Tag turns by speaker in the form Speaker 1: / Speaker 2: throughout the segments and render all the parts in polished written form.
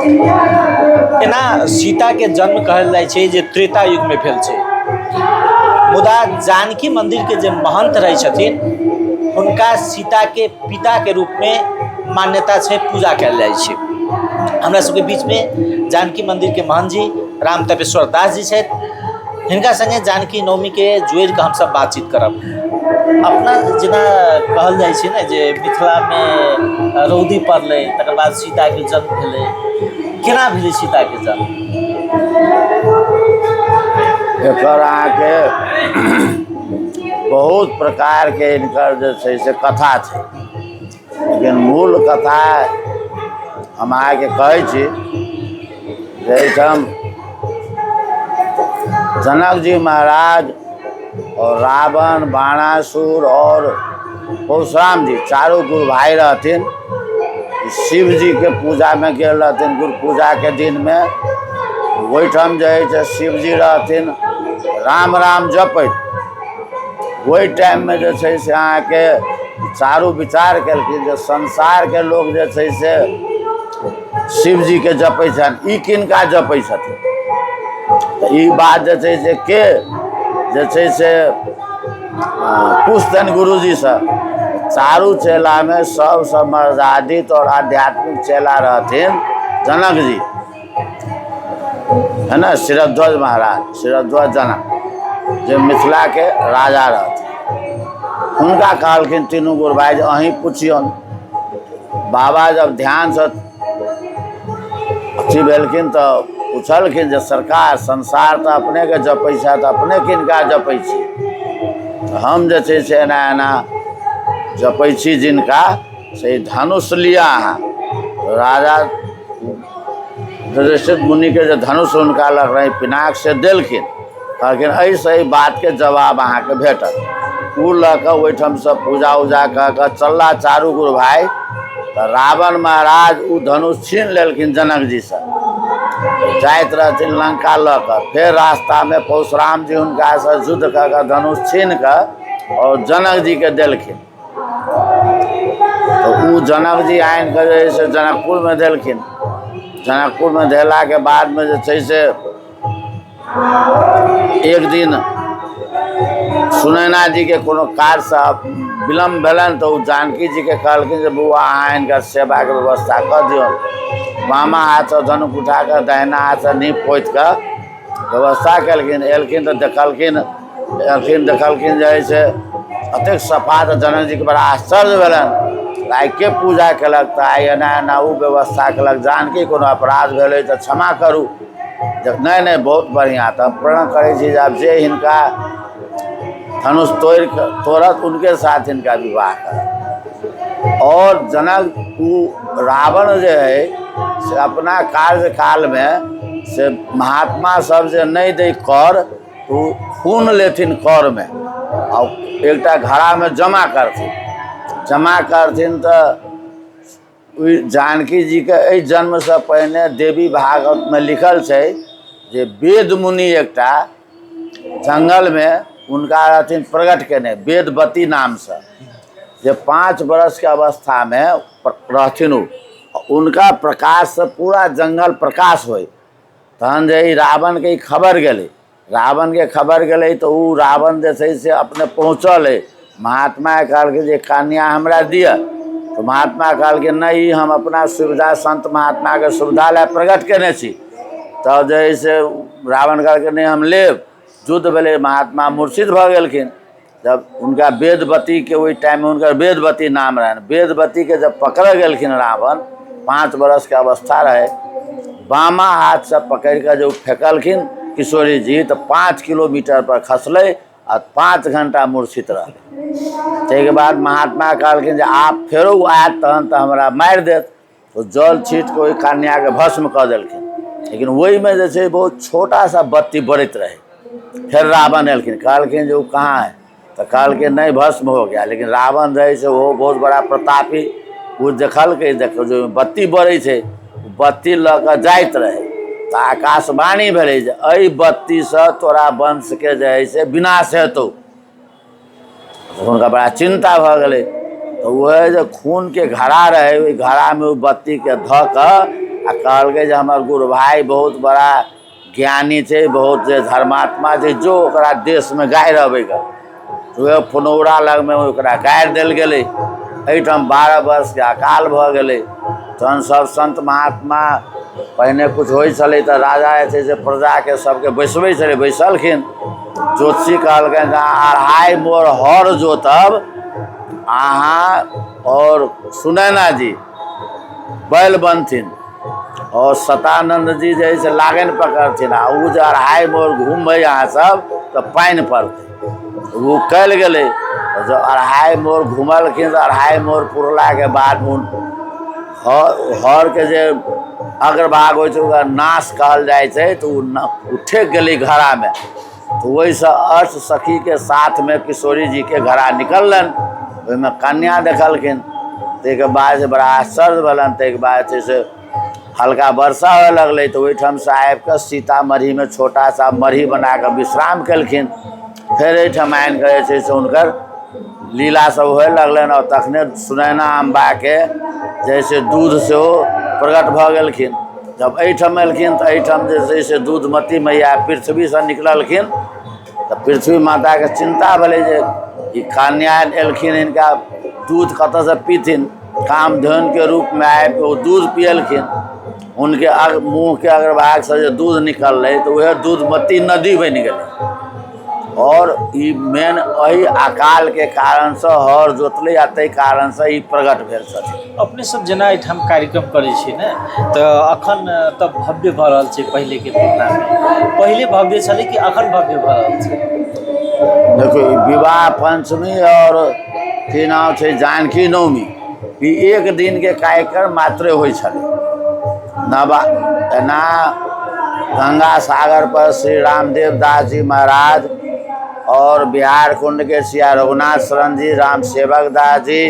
Speaker 1: एना सीता के जन्म कहल जाइ छै जे त्रेता युग में भेल छै। मुदा जानकी मंदिर के जे महंत रहे छथिन हुनका सीता के पिता के रूप में मान्यता छै, पूजा कयल जाइ छै। हमरा सबके बीच में जानकी मंदिर के महंत जी राम तपेश्वर दास जी छथि। हिनका संगे जानकी नवमी के जोड़ि के हम सब बातचीत करब। अपना जेना कहल जाइ छै ने जे मिथिला में रौदी पड़लै तकर बाद सीता के जन्म भेलै, केना भेलै सीता के जन्म?
Speaker 2: एकर अहाँके बहुत प्रकार के इनकर जे छै से कथा छै, लेकिन मूल कथा हम अहाँके कहै छी जे एहिठाम जनक जी महाराज और रावण, बाणासुर और परशुराम जी चारों गुरु भाई रहथिन। शिव जी के पूजा में गेल रहथिन गुरु पूजा के दिन में। ओहिठाम जे है शिव जी रहथिन राम राम जपैत। वही टाइम में जे छै से अहाँके चारू विचार केलखिन जे संसार के लोग जे छै से शिव जी के जपै छनि, ई किनका जपै छथिन। तऽ ई बात जे छै से के जे छै से पूछतनि गुरुजी से। चारू चेला में सबसे मर्यादित और आध्यात्मिक चेला रहथिन जनक जी, है ना, शिरध्वज महाराज, शिरध्वज जनक जो मिथिला के राजा रहथिन। हुनका कहलखिन तीनू गुरु भाई जे अहीं पुछियौन। बाबा जब ध्यान से अथी भेलखिन तो पूछलखिन जे सरकार संसार तो अपने के जपै छथि, अपने किनका जपै छी? हम जे छै से एना एना जपै छी जिनका से धनुष लिया अहाँ। तो राजा युधिष्ठिर मुनि के जो धनुष हुनका लग रहे पिनाक से देलखिन, कहलखिन एहिसँ एहि बात के जवाब अहाँ के भेटत। उ लऽ कऽ ओहिठाम से पूजा उजा कऽ कऽ चलला चारू गुरु भाई। तो रावण महाराज उ धनुष छीन लेलखिन जनक जी से, जाइत रहथिन लंका लऽ कऽ। फिर रास्ता में परशुराम जी हुनका से युद्ध कऽ कऽ धनुष छीन कऽ और जनक जी के देलखिन। तो उ जनक जी आनि कऽ जे से जनकपुर में देलखिन। जनकपुर में देला के बाद में जे छै से एक दिन सुनैना जी के कोनो कार्य से विलम्ब भेलनि तो जानकी जी के कहलखिन जे बउआ अहाँ इनकर सेवा के व्यवस्था कर दियौन। बामा हाथ से धनुष उठा कर दाहिना हाथ से नीप पोति कर व्यवस्था केलखिन। एलखिन तो देखलखिन जे है से अतेक सफा। तो जनक जी के बड़ा आश्चर्य भेलनि। आइ के पूजा केलक? तो आइ एना एना उ व्यवस्था केलक। जानकी कोनो अपराध भेलै तो क्षमा करू। नहीं नहीं बहुत बढ़िया। तो प्रण करै छी जे आब जे हिनका धनुष तोड़त उनके साथ इनका विवाह करत। और जनक उ रावण जे है से अपना कार्यकाल में से महात्मा सब जे नहीं दे कर तो खून लेथिन कर में और एकटा घड़ा में जमा करथिन। तो जानकी जी के एहि जन्म से पहले देवी भागवत में लिखल छै जे वेद मुनि एकटा जंगल में उनका रहथिन प्रकट केने वेदवती नाम से, जे 5 बरस के अवस्था में रहथिन। उनका प्रकाश से पूरा जंगल प्रकाश होय। तहन जे रावण के खबर गेलै, रावण के खबर गेलै तो उ रावण जे छै से अपने पहुँचल है। महात्मा कहलखिन जे कन्या हमरा दिया। तो महात्मा कहलखिन नहीं, हम अपना सुविधा संत महात्मा के सुविधा ला प्रकट केने छी। तब जे है से रावण कहलखिन नहीं हम लेब। युद्ध भेलै, महात्मा मूर्छित भऽ गेलखिन। जब उनका वेदवती के वही टाइम में उनका वेदवती नाम रहन, वेदवती के जब पकड़ गेलखिन रावण, 5 बरस के अवस्था रहे, बामा हाथ से पकड़ कर जो फेंकलखिन किशोरी जी तो 5 किलोमीटर पर खसले और 5 घंटा मूर्छित रहले। ताहिके बाद महात्मा कहलखिन जे आप फेरो आयत तहन तो हमरा मारि देत। तो जल छीट के ओहि कन्या के भस्म कर देलखिन। लेकिन वही में जैसे बहुत छोटा सा बत्ती बरत रहे। फिर रावण एलखिन, कहलखिन जो कहाँ है? तो कहलखिन नहीं भस्म हो गया। लेकिन रावण रहे से वो बहुत बड़ा प्रतापी, वो देखलकै देखो जो बत्ती बरै छै, बत्ती लऽ कऽ जाइत रहे। तो आकाशवाणी भेलै जे एहि बत्ती से तोरा वंश के जे है से विनाश हेतौ। उनका बड़ा चिंता भऽ गेलै। तो वह जो खून के घड़ा रहे, ओहि घड़ा में वो बत्ती के धऽ कऽ आ कहलकै जे हमर गुरु भाई बहुत बड़ा ज्ञानी छै, बहुत जे धर्मात्मा छै, जो ओकरा देशमे गाड़ि अबैके वह पुनौरा लगमे ओकरा गाड़ि देल गेलै। एहिठाम 12 वर्षके अकाल भऽ गेलै। तहन सब संत महात्मा पहिने कुछ होइ छलै तऽ राजा जे छै से प्रजाके सबके बैसबै छलै, बैसलखिन। ज्योतिषी कहलखिन जे 2.5 मोर हर जोतब अहाँ और सुनैना जी बैल बनथिन और सतानंद जी जे से लागन पकड़थिन, आ उ जे 2.5 मोर घूमबै अहाँ सब तऽ पानि पड़तै। वो कल गेलै। जब 2.5 मोर घुमलखिन तऽ 2.5 मोर पुरलाके बाद हर के जे अग्रभाग होइ छै ओकरा नाश कहल जाइ छै, तऽ उ ठेक गेलै घड़ामे। तो वहीसँ अष्ट सखीके साथमे किशोरी जीके घड़ा निकललनि, ओहिमे कन्या देखलखिन। ताहिके बाद बड़ा आश्चर्य भेलनि। ताहिके बाद छै से हल्का वर्षा होय लगलै, तऽ ओहिठामसँ आबि कऽ सीतामढ़ीमे छोटा सा मढ़ी बना कऽ विश्राम केलखिन। फेर एहिठाम आनि कऽ जे छै से हुनकर लीला सब होय लगलनि। और तखने सुनैना अम्बाके जैसे दूध सेहो प्रकट भऽ गेलखिन। जब एहिठाम एलखिन तऽ एहिठाम जे छै से दूधमती मैया पृथ्वीसँ निकललखिन, तऽ पृथ्वी माताके चिंता भेलै जे ई कन्या एलखिन, हिनका दूध कतऽसँ पीथिन। कामधेनुके रूपमे आबि कऽ ओ दूध पियलखिन। हुनके मुँहके अग्रभागसँ जे दूध निकललै तऽ वएह दूधमती नदी बनि गेलै। और ई मेन एहि अकालके कारणसँ हर जोतलै, आ ताहि कारणसँ ई प्रकट भेल छथिन।
Speaker 1: अपने सब जेना एहिठाम कार्यक्रम करै छी ने, तऽ अखन तऽ भव्य भऽ रहल छै पहिलेके तुलनामे। पहिले भव्य छलै कि अखन भव्य भऽ रहल छै?
Speaker 2: देखियौ, विवाह पंचमी और की नाम छै जानकी नवमी, ई एक दिनके कार्यक्रम मात्रे होइ छलै। एना गंगा सागर पर श्री रामदेव दास जी महाराज और बिहार कुंड के सिया रघुनाथ शरण जी, राम सेवक दास जी,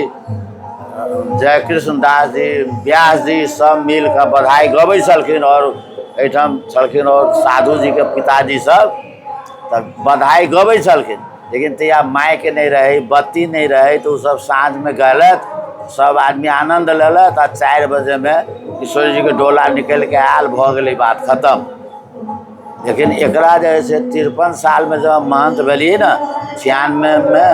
Speaker 2: जय कृष्ण दास जी, व्यास जी सब मिल कऽ बधाई गबै छलखिन। और एहिठाम छलखिन और साधु जी के पिताजी सब तऽ बधाई गबै छलखिन। लेकिन तहिया माइक नहीं रहे, बत्ती नहीं रहे, तो सब साँझमे गलत सब आदमी आनंद लेलत। आ 4 बजे में किशोर जी के डोला निकल के आयल, भऽ गेलै बात खत्म। लेकिन एकरा जे है से 53 सालमे जब महंत भेलियै ने 96 में,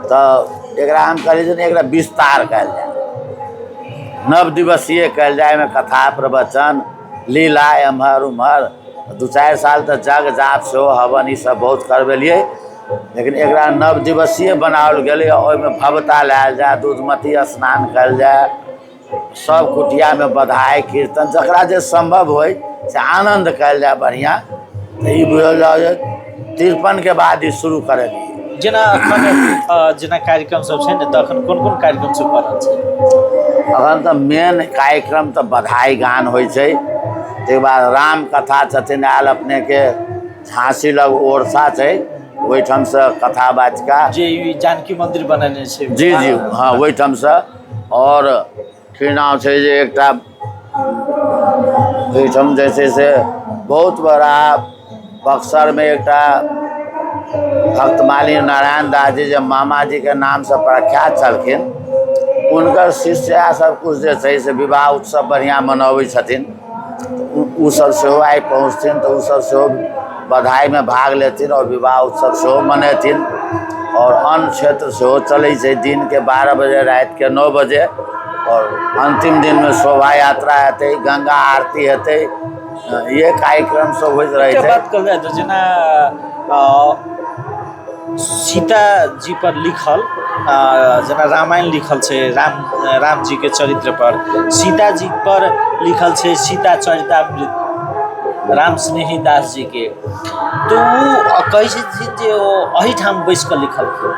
Speaker 2: तऽ एकरा हम कहलियै जे एकरा विस्तार कयल जाय, 9 दिवसीय कयल जाय। में कथा प्रवचन लीला एम्हर उम्हर 2-4 साल तऽ जग जाप सेहो हवन ई सब बहुत करबेलियै। लेकिन एकरा 9 दिवसीय बनाओल गेलै। ओहिमे भवता लायल जाय, दूधमती स्नान कयल जाय, सब कुटियामे बधाई कीर्तन जकरा जे संभव होइ से आनंद कयल जाय बढ़िया। ई बुझल जाओ जे 53 के बाद ई शुरू करेलियै।
Speaker 1: जेना अखन जेना कार्यक्रम सब छै ने, तऽ अखन कोन कोन कार्यक्रम सब भऽ रहल छै?
Speaker 2: अखन तऽ मेन कार्यक्रम तऽ बधाई गान होइ छै। ताहिके बाद राम कथा छथिन आयल, अपनेके झांसी लग ओरसा छै, ओहिठामसँ कथा वाचिका
Speaker 1: जे जानकी मंदिर बनेने छै।
Speaker 2: जी जी हाँ, ओहिठामसँ। और की नाम छै जे एकटा ओहिठाम जे छै से बहुत बड़ा बक्सरमे एकटा भक्तमाली नारायण दास जी जे मामा जी के नामसँ प्रख्यात छलखिन, हुनकर शिष्य सब कुछ जे छै से विवाह उत्सव बढ़िया मनबै छथिन। उ सब सेहो आइ पहुँचथिन, तऽ उ सब सेहो बधाईमे भाग लेथिन और विवाह उत्सव सेहो मनेथिन। और अन्य क्षेत्र सेहो चलै छै, दिन के 12 बजे, राति के 9 बजे। और अंतिम दिन में शोभा यात्रा हेतै, गंगा आरती हेतै, ये कार्यक्रम सब होइत रहै छै।
Speaker 1: बात कल जाए तो जेना सीता जी पर लिखल जेना रामायण लिखल छै, राम जी के चरित्र पर, सीता जी पर लिखल छै सीता चरितामृत राम स्नेही दास जी के, तो कहै छै जे ओ एहिठाम बैस कऽ लिखलखिन।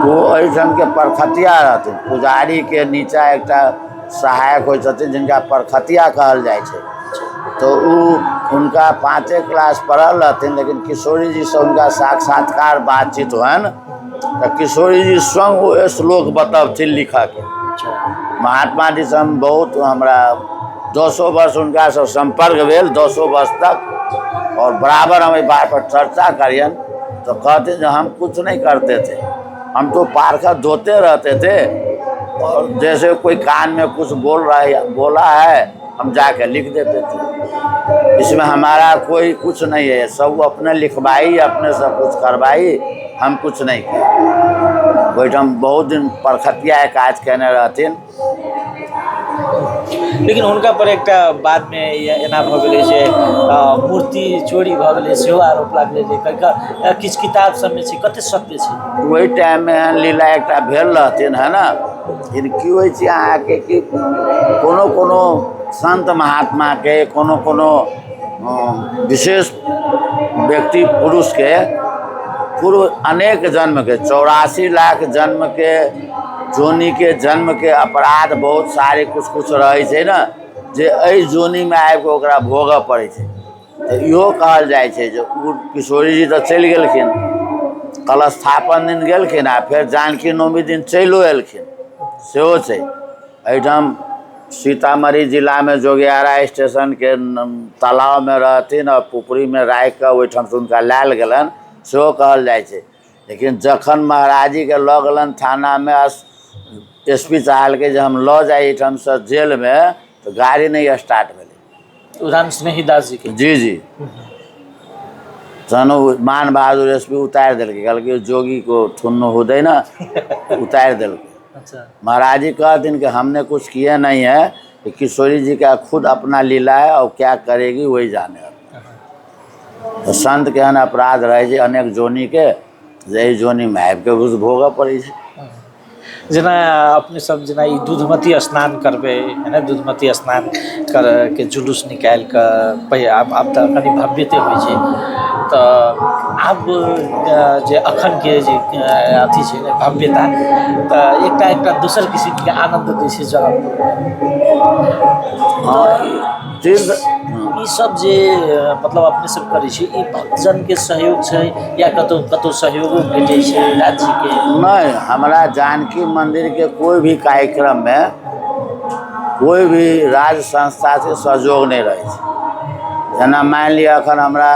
Speaker 2: वो एहिठाम के परखतिया रहथिन। पुजारी के नीचा एकटा सहायक होइ छथिन जिनका परखतिया कहल जाइ छै। तो उनका 5 क्लास पढ़ल रहथिन, लेकिन किशोरी जी से उनका साक्षात्कार बातचीत हुअन तो किशोरी जी स्वयं वो श्लोक बतबथिन लिखा के। महात्मा जी से हम बहुत, हमरा 200 वर्ष उनका से संपर्क भेल, 200 वर्ष तक। और बराबर हम इस बात पर चर्चा करियन तो कहते हैं हम कुछ नहीं करते थे, हम तो पारखा धोते रहते थे। और जैसे कोई कान में कुछ बोला है हम जाके लिख देते थे। इसमें हमारा कोई कुछ नहीं है, सब अपने लिखवाई, अपने सब कुछ करवाई, हम कुछ नहीं किए। ओहिठाम बहुत दिन परखतिया काज केने रहथिन।
Speaker 1: लेकिन हुनका पर एकटा बाद में एना भऽ गेलै जे मूर्ति चोरी भऽ गेलै सेहो आरोप लागलै जे किछु किताब सबमे छै, कते सत्य छै?
Speaker 2: ओहि टाइममे एहन लीला एकटा भेल रहथिन है ना, लेकिन की होइ छै अहाँके कि कोनो कोनो संत महात्माके, कोनो कोनो विशेष व्यक्ति पुरुषके पूर्व अनेक जन्मके 84 लाख जन्मके जोनीके जन्मके अपराध बहुत सारे कुछ रहै छै ने, जे एहि जोनीमे आबि कऽ ओकरा भोगऽ पड़ै छै। तऽ इहो कहल जाइ छै जे ओ किशोरी जी तऽ चलि गेलखिन, कलश स्थापन दिन गेलखिन आ फेर जानकी नवमी दिन चलिओ एलखिन, सेहो छै। एहिठाम सीतामढ़ी जिलामे जोगियारा स्टेशनके तालाबमे रहथिन और पुपरीमे राखि कऽ ओहिठामसँ हुनका लायल गेलनि, सेहो कहल जाइ छै। लेकिन जखन महाराजीके लऽ गेलनि थानामे, SP चाहलकै जे हम लऽ जाइ एहिठामसँ जेलमे, तऽ गाड़ी नहीं स्टार्ट भेलै।
Speaker 1: उदाहरण स्नेहीदास जी के?
Speaker 2: जी जी। तहन मान बहादुर SP उतारि देलकै, कहलकै जोगी को थुन्नो हुदै ना, उतारि देलकै।
Speaker 1: अच्छा।
Speaker 2: महाराज जी कहते कि हमने कुछ किया नहीं है, कि किशोरी जी का खुद अपना लीला है और क्या करेगी वही जाने। तो संत के एहन अपराध रहे छै अनेक जोनी के, यही जोनी में आबि के घुस भोगऽ पड़ै छै।
Speaker 1: जेना अपने सब जेना ई दूधमती स्नान करबै है ना, दूधमती स्नान के जुलूस निकालि कऽ आब तऽ कनि भव्यते होइ छै, तऽ आब जे अखन के जे अथी छै ने भव्यता, तऽ एकटा दोसर किसिमके आनन्द दै छै जनक। ई सब जे मतलब अपने सब करै छी, ई भक्तजन के सहयोग छै या कतौ सहयोगो भेटै छै राज्य के?
Speaker 2: नहीं, हमारा जानकी मंदिर के कोई भी कार्यक्रम में कोई भी राज्य संस्था से सहयोग नहीं रहे छै। जेना मान लिया अखन हमरा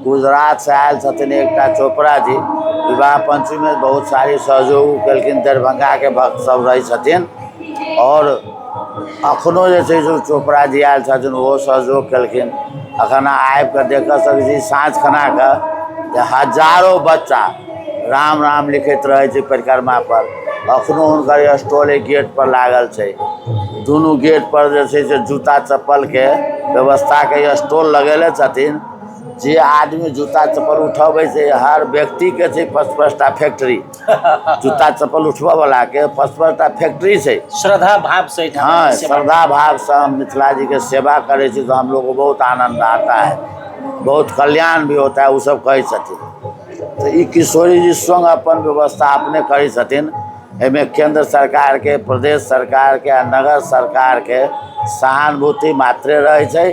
Speaker 2: गुजरात से आयल छथिन एकटा चोपड़ा जी, विवाह पंचमी में बहुत सारी सहयोग केलखिन, दरभंगा के भक्त सब रहे छथिन, और अखनो जे छै जो चोपड़ा जी आयल छथिन ओहो सहयोग केलखिन। अखन आबि कऽ देख सकै छी साँझ खना के हजारों बच्चा राम राम लिखैत रहे छै परिक्रमा पर। अखनो हुनकर स्टॉल गेट पर लागल छै, दुनू गेट पर जे छै से जूता चप्पल के व्यवस्था के स्टॉल लगेले छथिन। जे आदमी जूता चप्पल उठबै छै, हर व्यक्ति के छै 5-5टा फैक्ट्री, जूता चप्पल उठबऽ वाला के 5-5टा फैक्ट्री छै।
Speaker 1: श्रद्धा भाव से।
Speaker 2: हाँ, श्रद्धा भाव से हम मिथिला जी के सेवा करे छी तो हम लोग को बहुत आनंद आता है, बहुत कल्याण भी होता है, वो सब कहै छथिन। तो ई किशोरी जी स्वयं अपन व्यवस्था अपने करै छथिन। एहिमे केंद्र सरकार के, प्रदेश सरकार के आ नगर सरकार के सहानुभूति मात्रे रहे छै।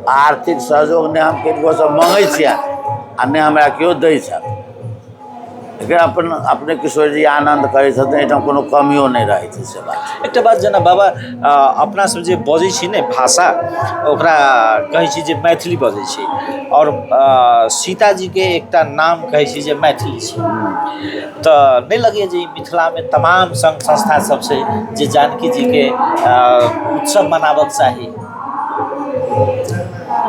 Speaker 2: आर्थिक सहयोग ने हम किनको से मांगे छियै आ ने हमरा केओ दै छथि, लेकिन अपने किशोर जी आनंद करै छथिन, एहिठाम कोनो कमियो नहीं रहै छै। से बात
Speaker 1: एकटा बात जेना बाबा अपना सब जे बजै छी ने भाषा, ओकरा कहै छी जे मैथिली बजै छी, और सीताजी के एकटा नाम कहै छी जे मैथिली छै, तऽ नहीं लगैए जे मिथिला में तमाम संघ संस्था सब छै जे जानकी जी के उत्सव मनाबक चाही?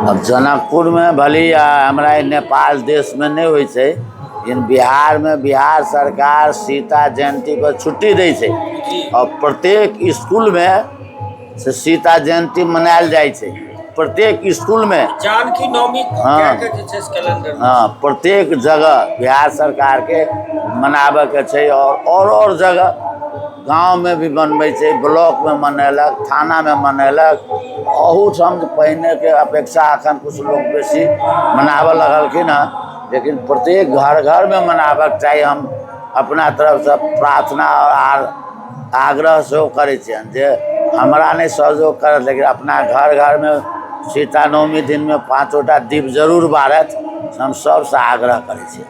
Speaker 2: अब जनकपुर में भले हमारा नेपाल देश में नहीं होइ छै, लेकिन बिहार में बिहार सरकार सीता जयंती पर छुट्टी दै छै, और प्रत्येक स्कूल में से सीता जयंती मनायल जाइ छै। प्रत्येक स्कूल में
Speaker 1: जानकी नवमी
Speaker 2: कैलेंडर, हाँ, प्रत्येक जगह बिहार सरकार के मनाबे के छै, और जगह गांव में भी मनबै छै, ब्लॉक में मनेलक, थाना में मनेलक। अहूठाम पहिने के अपेक्षा अखन कुछ लोग बेसी मनाबऽ लगलखिन हँ, लेकिन प्रत्येक घर घर में मनाबक चाहिए। हम अपना तरफ से प्रार्थना और आग्रह सेहो करै छियनि जे हमरा नहीं सहयोग करत, लेकिन अपना घर घर में सीता नवमी दिन में 5टा दीप जरूर बारत, हम सबसे आग्रह करै छियै।